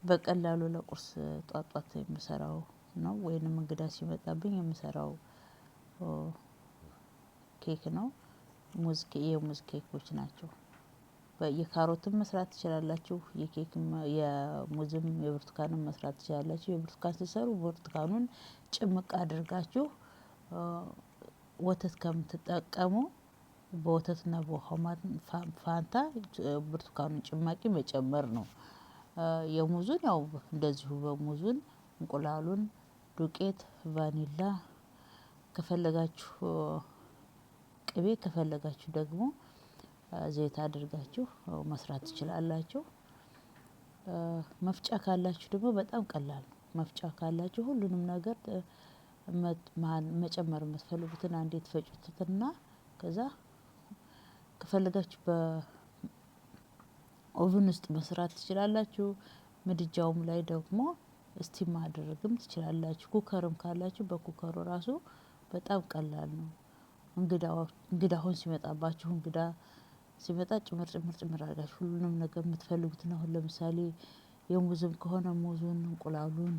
በቀላሉ ለቁርስ ጧት የምሰራው ነው ወይንም እንግዳ ሲመጣብኝ የምሰራው ኬክ ነው። የሙዝ ኬኮች ናቸው። የካሮትም መስራት ትችላላችሁ የኬክም የሙዝም የብርቱካንም መስራት ትችላላችሁ። የብርቱካን ስትሰሩ ብርቱካኑን ጭምቅ አድርጋችሁ ወተት ከምትጠቀሙ በወተትና በውሃው ፋንታ ብርቱካኑን ጭማቂ መጨመር ነው። የሙዙን ያው እንደዚሁ በሙዙን እንቁላሉን ዱቄት ቫኒላ ከፈለጋችሁ ቅቤ ከፈለጋችሁ ደግሞ ዘይት አድርጋችሁ መስራት ትችላላችሁ። መፍጫ ካላችሁ ደግሞ በጣም ቀላል ነው። መፍጫ ካላችሁ ሁሉንም ነገር መጨመር የምትፈልጉትን አንዴ ትፈጩትና ከዛ ከፈለጋችሁ በኦቭን ውስጥ መስራት ትችላላችሁ። ምድጃውም ላይ ደግሞ ስቲም ማድረግም ትችላላችሁ። ኩከርም ካላችሁ በኩከሩ ራሱ በጣም ቀላል ነው። እንግዳ አሁን ሲመጣባችሁ እንግዳ ሲመጣ ጭምር አድርጋችሁ ሁሉንም ነገር የምትፈልጉትን አሁን ለምሳሌ የሙዝም ከሆነ ሙዙን እንቁላሉን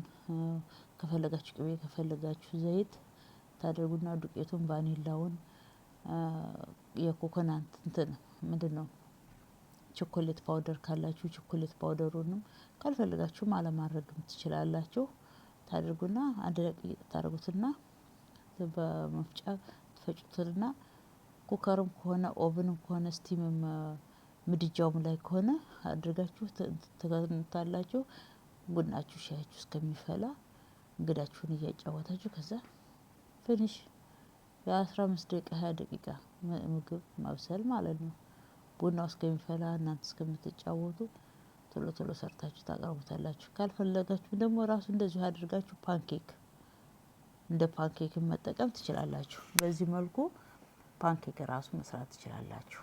ከፈለጋችሁ ቅቤ ከፈለጋችሁ ዘይት ታደርጉና ዱቄቱን ቫኒላውን የኮኮናት ምንድነው ቾኮሌት ፓውደር ካላችሁ ቾኮሌት ፓውደሩንም ካልፈለጋችሁም አለማድረግም ትችላላችሁ። ታደርጉና አንድ ደቂቃ ታደርጉትና በመፍጫ ትፈጩትና ኩከርም ከሆነ ኦቭንም ከሆነ ስቲምም ምድጃውም ላይ ከሆነ አድርጋችሁ ትከድኑታላችሁ። ቡናችሁ ሻያችሁ እስከሚፈላ እንግዳችሁን እያጫወታችሁ ከዛ ፊኒሽ የ15 ደቂቃ 20 ደቂቃ ምግብ ማብሰል ማለት ነው። ቡናው እስከሚፈላ እናንተ እስከምትጫወቱ ቶሎ ሰርታችሁ ታቀርቡታላችሁ። ካልፈለጋችሁ ደግሞ ራሱ እንደዚሁ አድርጋችሁ ፓንኬክ እንደ ፓንኬክ መጠቀም ትችላላችሁ። በዚህ መልኩ ፓንኬክ ራሱ መስራት ትችላላችሁ።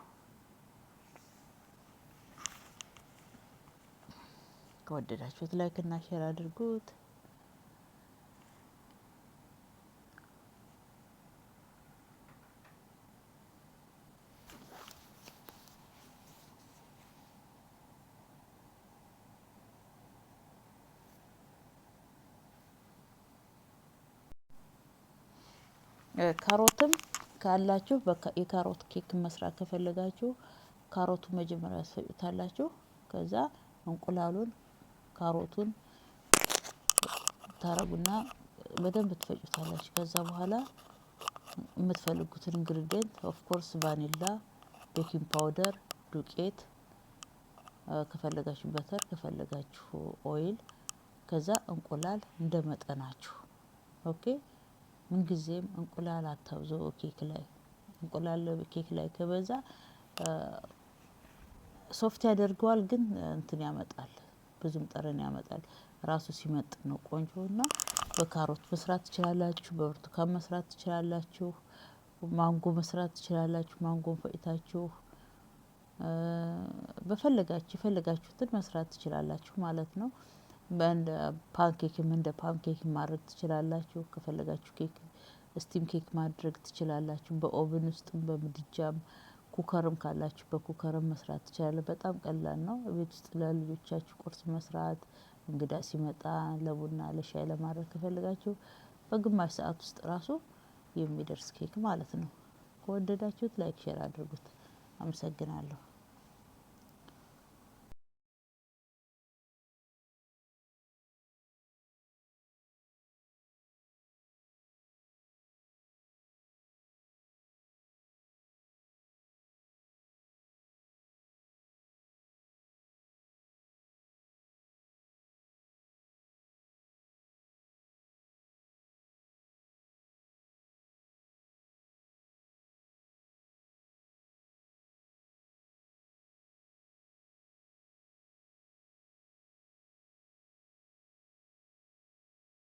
ከወደዳችሁት ላይክ እና ሼር አድርጉት። ካሮትም ካላችሁ የካሮት ኬክ መስራት ከፈለጋችሁ ካሮቱን መጀመሪያ ታስፈጩታላችሁ። ከዛ እንቁላሉን ካሮቱን ታረጉና በደንብ ትፈጩታላችሁ። ከዛ በኋላ የምትፈልጉትን ኢንግሪዲየንት ኦፍ ኮርስ ቫኒላ ቤኪንግ ፓውደር ዱቄት ከፈለጋችሁ በተር ከፈለጋችሁ ኦይል ከዛ እንቁላል እንደመጠናችሁ ኦኬ። ምን ጊዜም እንቁላል አታብዙ ኬክ ላይ እንቁላል ኬክ ላይ ከበዛ ሶፍት ያደርገዋል ግን እንትን ያመጣል ብዙም ጠረን ያመጣል። ራሱ ሲመጥ ነው ቆንጆና በካሮት መስራት ትችላላችሁ። በብርቱካን መስራት ትችላላችሁ። ማንጎ መስራት ትችላላችሁ። ማንጎን ፈጭታችሁ የፈለጋችሁትን መስራት ትችላላችሁ ማለት ነው። እንደ ፓንኬክ ማድረግ ትችላላችሁ። ከፈለጋችሁ ኬክ ስቲም ኬክ ማድረግ ትችላላችሁ። በኦቭን ውስጥም በምድጃም ኩከርም ካላችሁ በኩከርም መስራት ትችላላችሁ። በጣም ቀላል ነው። ቤት ውስጥ ለልጆቻችሁ ቁርስ መስራት እንግዳ ሲመጣ ለቡና ለሻይ ለማድረግ ከፈለጋችሁ በግማሽ ሰዓት ውስጥ ራሱ የሚደርስ ኬክ ማለት ነው። ከወደዳችሁት ላይክ ሼር አድርጉት። አመሰግናለሁ።